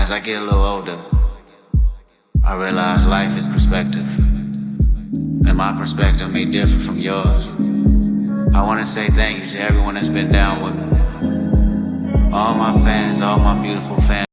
As I get a little older, I realize life is perspective, and my perspective may differ from yours. I want to say thank you to everyone that's been down with me. All my fans, all my beautiful fans.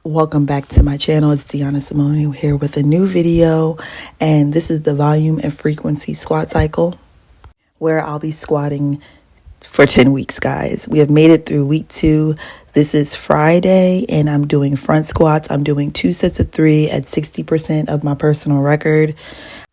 Welcome back to my channel. It's DeonahSymone here with a new video, and this is the volume and frequency squat cycle where I'll be squatting for 10 weeks, guys. We have made it through week 2. This is Friday, and I'm doing front squats. I'm doing 2 sets of 3 at 60% of my personal record.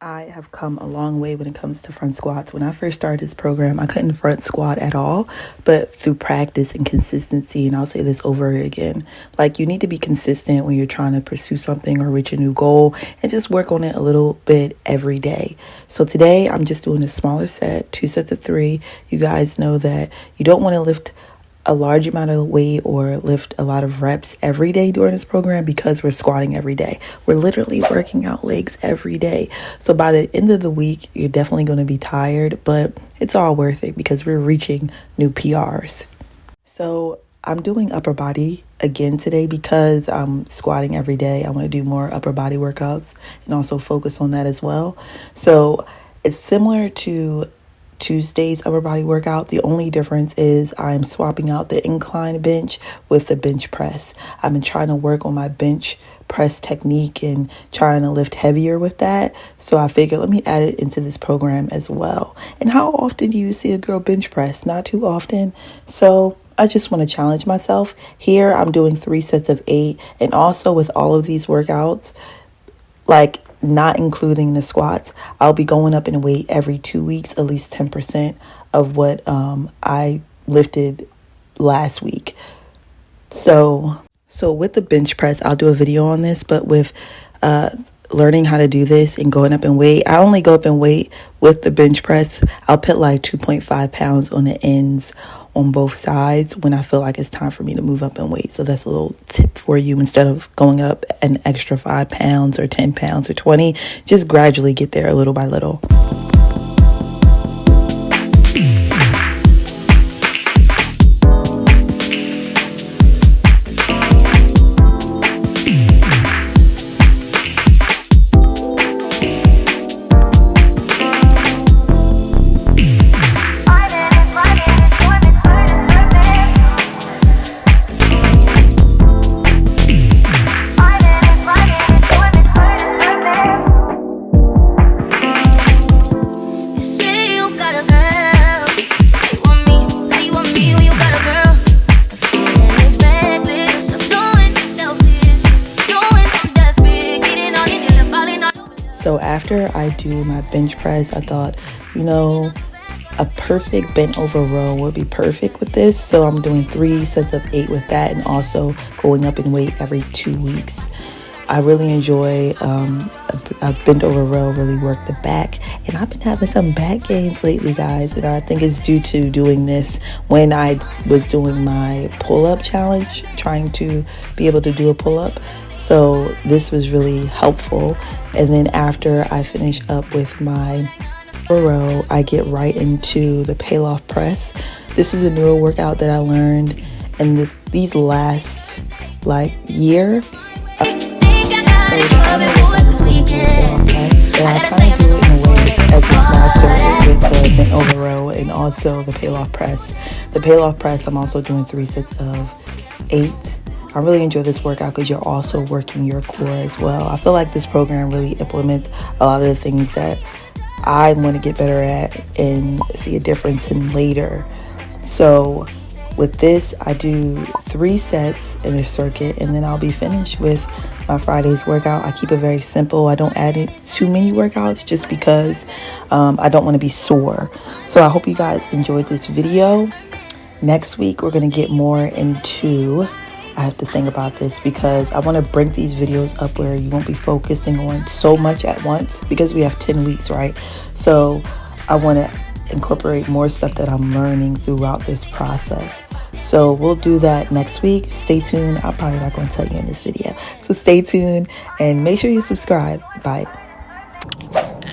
I have come a long way when it comes to front squats. When I first started this program, I couldn't front squat at all, but through practice and consistency, and I'll say this over again, like, you need to be consistent when you're trying to pursue something or reach a new goal, and just work on it a little bit every day. So today I'm just doing a smaller set, 2 sets of 3. You guys know that you don't want to lift a large amount of weight or lift a lot of reps every day during this program, because we're squatting every day. We're literally working out legs every day. So by the end of the week, you're definitely going to be tired, but it's all worth it because we're reaching new PRs. So I'm doing upper body again today because I'm squatting every day. I want to do more upper body workouts and also focus on that as well. So it's similar to Tuesday's upper body workout. The only difference is I'm swapping out the incline bench with the bench press. I've been trying to work on my bench press technique and trying to lift heavier with that. So I figured, let me add it into this program as well. And how often do you see a girl bench press? Not too often. So I just want to challenge myself. Here I'm doing 3 sets of 8. And also with all of these workouts, like, not including the squats, I'll be going up in weight every 2 weeks, at least 10% of what I lifted last week. So with the bench press, I'll do a video on this, but with learning how to do this and going up in weight, I only go up in weight with the bench press. I'll put like 2.5 pounds on the ends on both sides when I feel like it's time for me to move up in weight. So that's a little tip for you. Instead of going up an extra 5 pounds or 10 pounds or 20, just gradually get there little by little. So after I do my bench press, I thought, a perfect bent over row would be perfect with this. So I'm doing 3 sets of 8 with that, and also going up in weight every 2 weeks. I really enjoy a bent over row, really work the back. And I've been having some back gains lately, guys. And I think it's due to doing this when I was doing my pull-up challenge, trying to be able to do a pull-up. So this was really helpful. And then after I finish up with my row, I get right into the peel-off press. This is a newer workout that I learned in these last year. So the other workout is going to be a peel-off press. And I kind of do it in a way as a small circuit with the bent over row and also the peel-off press. The peel-off press, I'm also doing 3 sets of 8. I really enjoy this workout because you're also working your core as well. I feel like this program really implements a lot of the things that I want to get better at and see a difference in later. So with this, I do 3 sets in a circuit, and then I'll be finished with my Friday's workout. I keep it very simple. I don't add too many workouts just because I don't want to be sore. So I hope you guys enjoyed this video. Next week, we're going to get more into... I have to think about this because I want to break these videos up where you won't be focusing on so much at once, because we have 10 weeks, right? So I want to incorporate more stuff that I'm learning throughout this process. So we'll do that next week. Stay tuned. I'm probably not going to tell you in this video. So stay tuned and make sure you subscribe. Bye.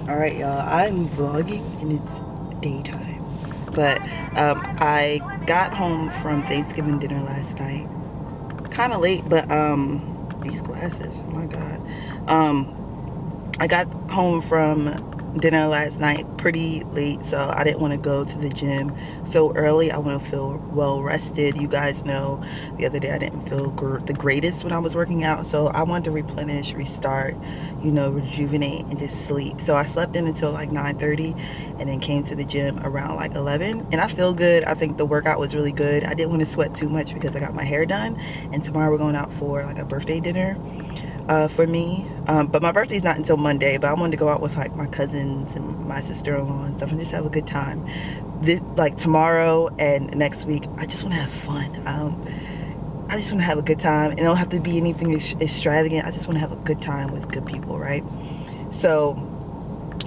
All right, y'all. I'm vlogging and it's daytime. But I got home from Thanksgiving dinner last night. Kind of late, but these glasses, oh my god. I got home from dinner last night pretty late, so I didn't want to go to the gym so early. I want to feel well rested. You guys know the other day I didn't feel the greatest when I was working out, so I wanted to replenish, restart, you know, rejuvenate and just sleep. So I slept in until like 9:30 and then came to the gym around like 11, and I feel good. I think the workout was really good. I didn't want to sweat too much because I got my hair done, and tomorrow we're going out for like a birthday dinner for me, but my birthday's not until Monday. But I wanted to go out with like my cousins and my sister-in-law and stuff and just have a good time. This, like tomorrow and next week, I just want to have fun. I just want to have a good time, and it don't have to be anything extravagant. I just want to have a good time with good people, right? So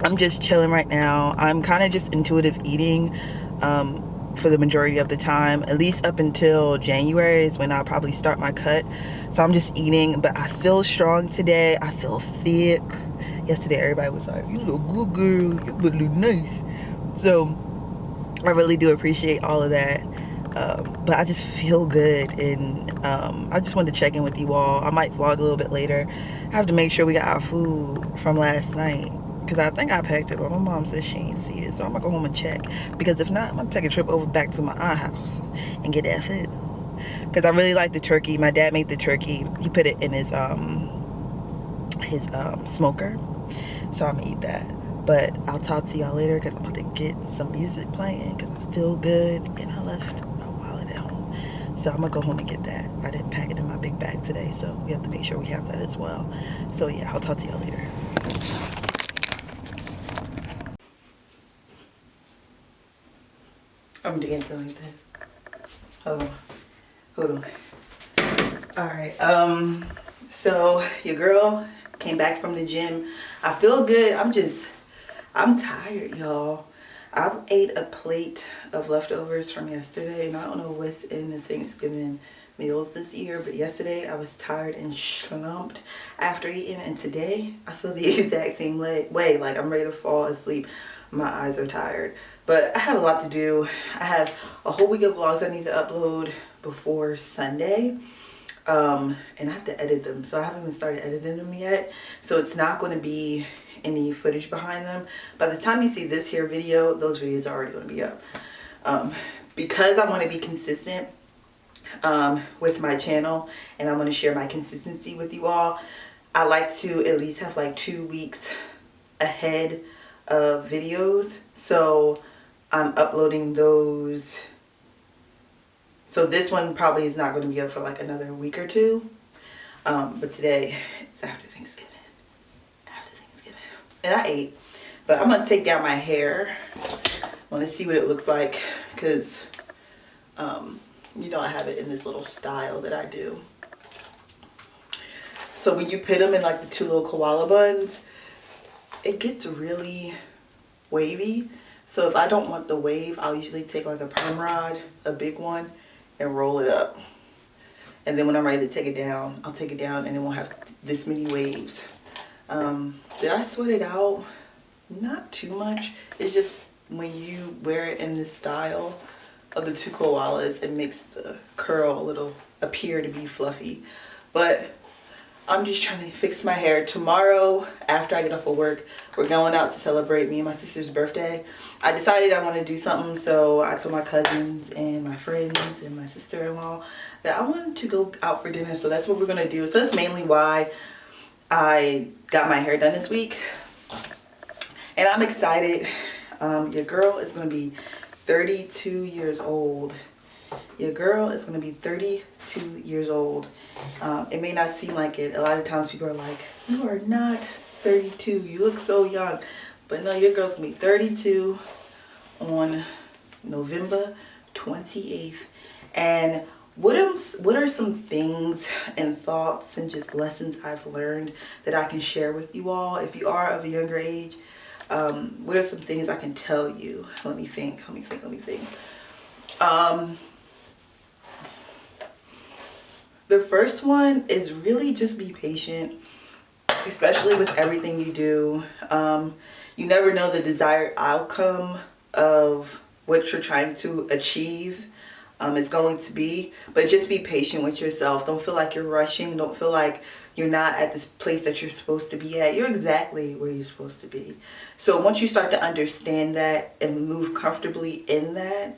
I'm just chilling right now. I'm kind of just intuitive eating for the majority of the time, at least up until January is when I'll probably start my cut. So I'm just eating, but I feel strong today. I feel thick. Yesterday everybody was like, you look good, girl, you look nice. So I really do appreciate all of that. But I just feel good, and I just wanted to check in with you all. I might vlog a little bit later. I have to make sure we got our food from last night, because I think I packed it, but my mom says she ain't see it. So I'm gonna go home and check, because if not, I'm gonna take a trip over back to my aunt's house and get that food, because I really like the turkey. My dad made the turkey. He put it in his smoker, so I'm gonna eat that. But I'll talk to y'all later, because I'm about to get some music playing, because I feel good, and I left my wallet at home. So I'm gonna go home and get that. I didn't pack it in my big bag today, so we have to make sure we have that as well. So yeah, I'll talk to y'all later. I'm dancing like this. Hold on. All right. So your girl came back from the gym. I feel good. I'm tired, y'all. I ate a plate of leftovers from yesterday, and I don't know what's in the Thanksgiving meals this year, but yesterday I was tired and slumped after eating, and today I feel the exact same way. Like I'm ready to fall asleep. My eyes are tired, but I have a lot to do. I have a whole week of vlogs I need to upload before Sunday, and I have to edit them, so I haven't even started editing them yet, so it's not going to be any footage behind them. By the time you see this here video, those videos are already going to be up, because I want to be consistent with my channel, and I want to share my consistency with you all. I like to at least have like 2 weeks ahead of videos, so I'm uploading those. So this one probably is not going to be up for like another week or two, but today it's after Thanksgiving. And I ate, but I'm gonna take down my hair. I want to see what it looks like, because you know, I have it in this little style that I do. So when you put them in like the 2 little koala buns, it gets really wavy. So if I don't want the wave, I'll usually take like a perm rod, a big one, and roll it up. And then when I'm ready to take it down, I'll take it down, and it won't have this many waves. Did I sweat it out? Not too much. It's just when you wear it in this style of the 2 koalas, it makes the curl a little appear to be fluffy. But I'm just trying to fix my hair. Tomorrow, after I get off of work, we're going out to celebrate me and my sister's birthday. I decided I want to do something, so I told my cousins and my friends and my sister-in-law that I wanted to go out for dinner, so that's what we're going to do. So that's mainly why I got my hair done this week, and I'm excited. Your girl is going to be 32 years old. Your girl is going to be 32 years old. It may not seem like it. A lot of times people are like, you are not 32. You look so young. But no, your girl's going to be 32 on November 28th. And what are some things and thoughts and just lessons I've learned that I can share with you all? If you are of a younger age, what are some things I can tell you? Let me think. The first one is really just be patient, especially with everything you do. You never know the desired outcome of what you're trying to achieve. is going to be. But just be patient with yourself. Don't feel like you're rushing. Don't feel like you're not at this place that you're supposed to be at. You're exactly where you're supposed to be. So once you start to understand that and move comfortably in that,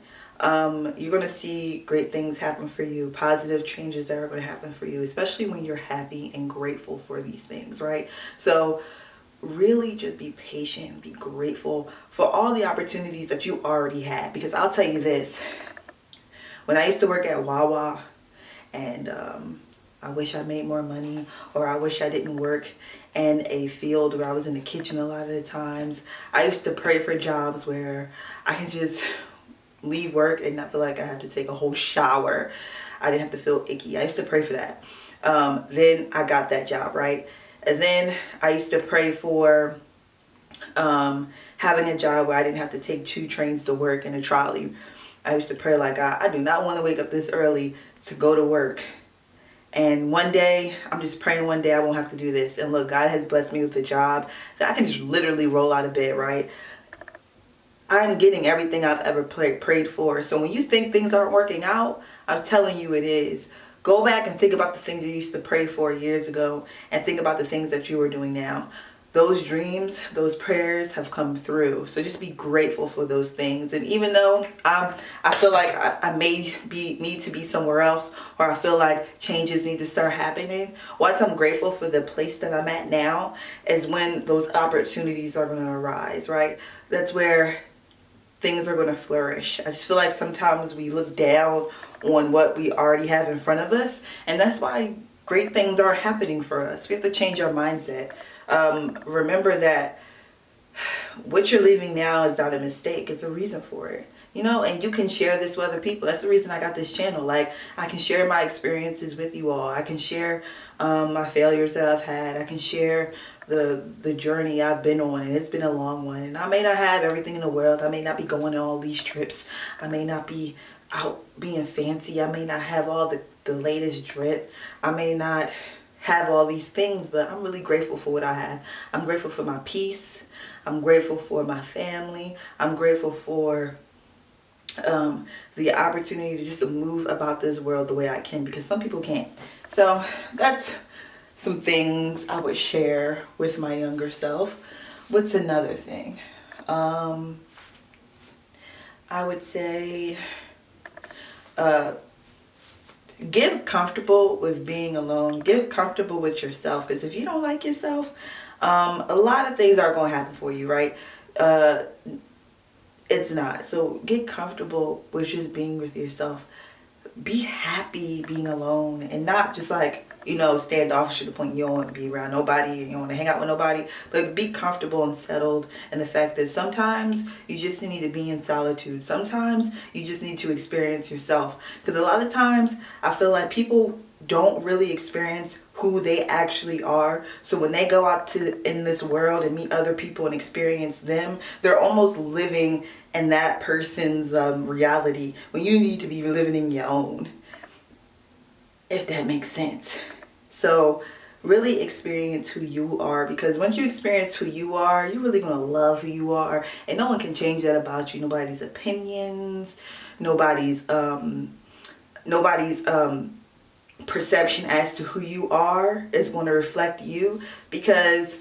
you're going to see great things happen for you, positive changes that are going to happen for you, especially when you're happy and grateful for these things, right? So really just be patient, be grateful for all the opportunities that you already had. Because I'll tell you this, when I used to work at Wawa and I wish I made more money, or I wish I didn't work in a field where I was in the kitchen a lot of the times. I used to pray for jobs where I can just leave work and not feel like I have to take a whole shower. I didn't have to feel icky. I used to pray for that. Then I got that job, right? And then I used to pray for having a job where I didn't have to take 2 trains to work in a trolley. I used to pray like, God, I do not want to wake up this early to go to work. And one day, I'm just praying one day I won't have to do this. And look, God has blessed me with a job that I can just literally roll out of bed, right? I'm getting everything I've ever prayed for. So when you think things aren't working out, I'm telling you it is. Go back and think about the things you used to pray for years ago and think about the things that you are doing now. Those dreams, those prayers have come through. So just be grateful for those things. And even though I feel like I may need to be somewhere else, or I feel like changes need to start happening, once I'm grateful for the place that I'm at now is when those opportunities are going to arise, right? That's where things are going to flourish. I just feel like sometimes we look down on what we already have in front of us, and that's why great things are happening for us. We have to change our mindset. Remember that what you're leaving now is not a mistake. It's a reason for it. You know, and you can share this with other people. That's the reason I got this channel. Like, I can share my experiences with you all. I can share my failures that I've had. I can share the journey I've been on, and it's been a long one. And I may not have everything in the world. I may not be going on all these trips. I may not be out being fancy. I may not have all the latest drip. I may not have all these things, but I'm really grateful for what I have. I'm grateful for my peace. I'm grateful for my family. I'm grateful for the opportunity to just move about this world the way I can, because some people can't. So that's some things I would share with my younger self. What's another thing? I would say get comfortable with being alone. Get comfortable with yourself, because if you don't like yourself, a lot of things are going to happen for you, right? It's not. So get comfortable with just being with yourself. Be happy being alone, and not just like, you know, standoffish to the point you don't want to be around nobody and you don't want to hang out with nobody, but be comfortable and settled in the fact that sometimes you just need to be in solitude. Sometimes you just need to experience yourself, because a lot of times I feel like people don't really experience who they actually are. So when they go out in this world and meet other people and experience them, they're almost living in that person's reality, when you need to be living in your own, if that makes sense. So really experience who you are, because once you experience who you are, you're really going to love who you are, and no one can change that about you. Nobody's opinions, nobody's perception as to who you are is going to reflect you. Because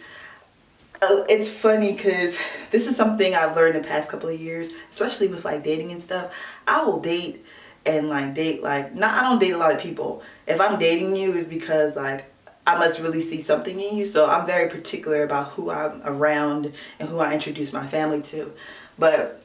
it's funny, because this is something I've learned in the past couple of years, especially with like dating and stuff. I will date and I don't date a lot of people. If I'm dating you, it's because like I must really see something in you. So I'm very particular about who I'm around and who I introduce my family to. But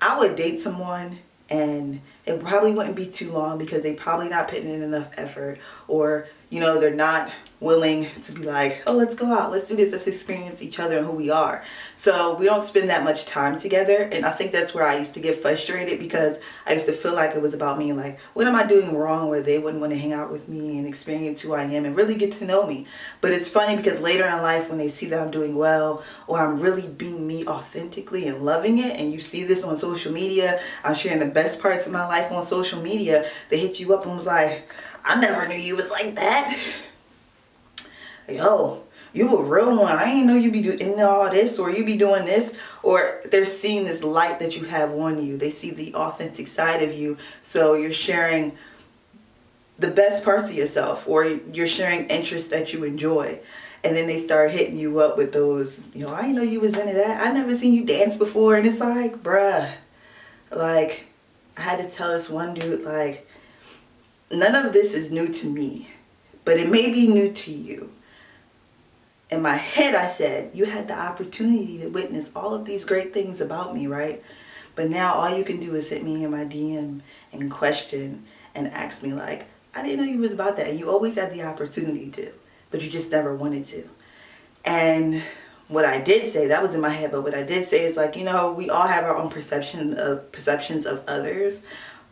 I would date someone and it probably wouldn't be too long, because they probably not putting in enough effort, or you know, they're not willing to be like, oh, let's go out, let's do this, let's experience each other and who we are. So we don't spend that much time together. And I think that's where I used to get frustrated, because I used to feel like it was about me, like, what am I doing wrong where they wouldn't want to hang out with me and experience who I am and really get to know me. But it's funny, because later in life, when they see that I'm doing well, or I'm really being me authentically and loving it, and you see this on social media, I'm sharing the best parts of my life on social media, they hit you up and was like, I never knew you was like that. Yo, you a real one. I ain't know you be doing all this, or you be doing this. Or they're seeing this light that you have on you. They see the authentic side of you. So you're sharing the best parts of yourself, or you're sharing interests that you enjoy. And then they start hitting you up with those, I didn't know you was into that. I never seen you dance before. And it's like, bruh, like, I had to tell this one dude, like, none of this is new to me, but it may be new to you. In my head, I said, you had the opportunity to witness all of these great things about me, right? But now all you can do is hit me in my DM and question and ask me, like, I didn't know you was about that. And you always had the opportunity to, but you just never wanted to. And what I did say, that was in my head, but what I did say is, like, we all have our own perceptions of others.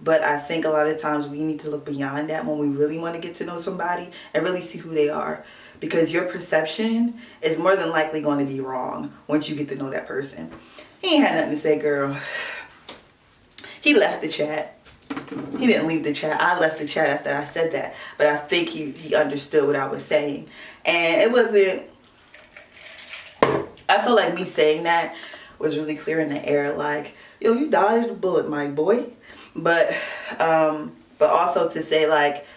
But I think a lot of times we need to look beyond that when we really want to get to know somebody and really see who they are. Because your perception is more than likely going to be wrong once you get to know that person. He ain't had nothing to say, girl. He left the chat. He didn't leave the chat. I left the chat after I said that. But I think he understood what I was saying. And it wasn't... I feel like me saying that was really clear in the air. Like, yo, you dodged a bullet, my boy. But also to say, like,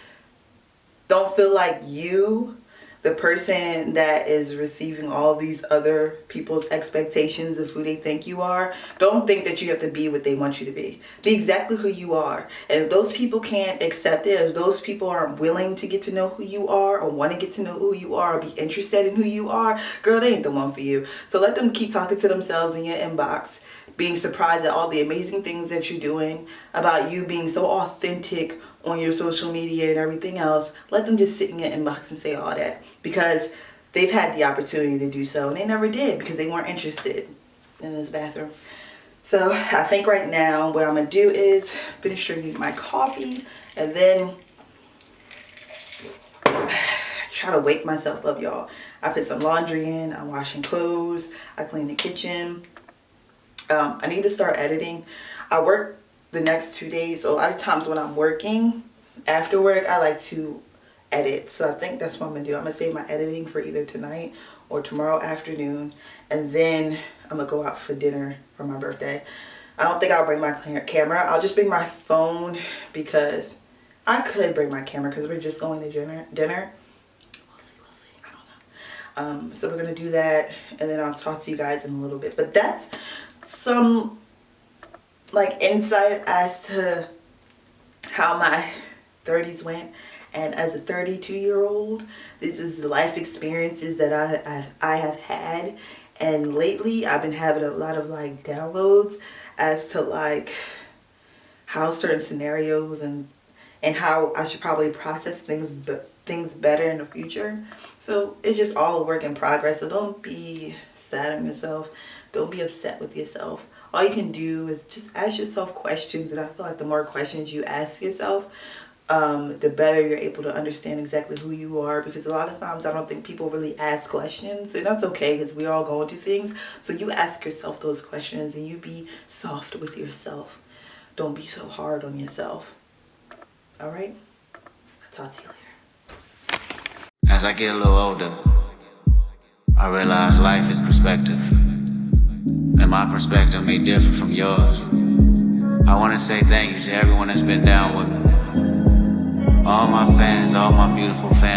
don't feel like you, the person that is receiving all these other people's expectations of who they think you are, don't think that you have to be what they want you to be. Be exactly who you are. And if those people can't accept it, if those people aren't willing to get to know who you are, or want to get to know who you are, or be interested in who you are, girl, they ain't the one for you. So let them keep talking to themselves in your inbox, being surprised at all the amazing things that you're doing, about you being so authentic on your social media and everything else. Let them just sit in your inbox and say all that, because they've had the opportunity to do so and they never did because they weren't interested in this bathroom. So I think right now what I'm gonna do is finish drinking my coffee and then try to wake myself up, y'all. I put some laundry in, I'm washing clothes, I clean the kitchen. I need to start editing. I work the next 2 days, so a lot of times when I'm working after work, I like to edit. So I think that's what I'm gonna do. I'm gonna save my editing for either tonight or tomorrow afternoon, and then I'm gonna go out for dinner for my birthday. I don't think I'll bring my camera. I'll just bring my phone, because I could bring my camera because we're just going to dinner. We'll see. I don't know. So we're gonna do that, and then I'll talk to you guys in a little bit. But that's some like insight as to how my 30s went. And as a 32-year-old, this is the life experiences that I have had. And lately I've been having a lot of like downloads as to like how certain scenarios and how I should probably process things better in the future. So it's just all a work in progress. So don't be sad on yourself. Don't be upset with yourself. All you can do is just ask yourself questions. And I feel like the more questions you ask yourself, the better you're able to understand exactly who you are. Because a lot of times I don't think people really ask questions. And that's okay, because we're all going through things. So you ask yourself those questions and you be soft with yourself. Don't be so hard on yourself. All right? I'll talk to you later. As I get a little older, I realize life is perspective. And my perspective may differ from yours. I want to say thank you to everyone that's been down with me. All my fans, all my beautiful fans.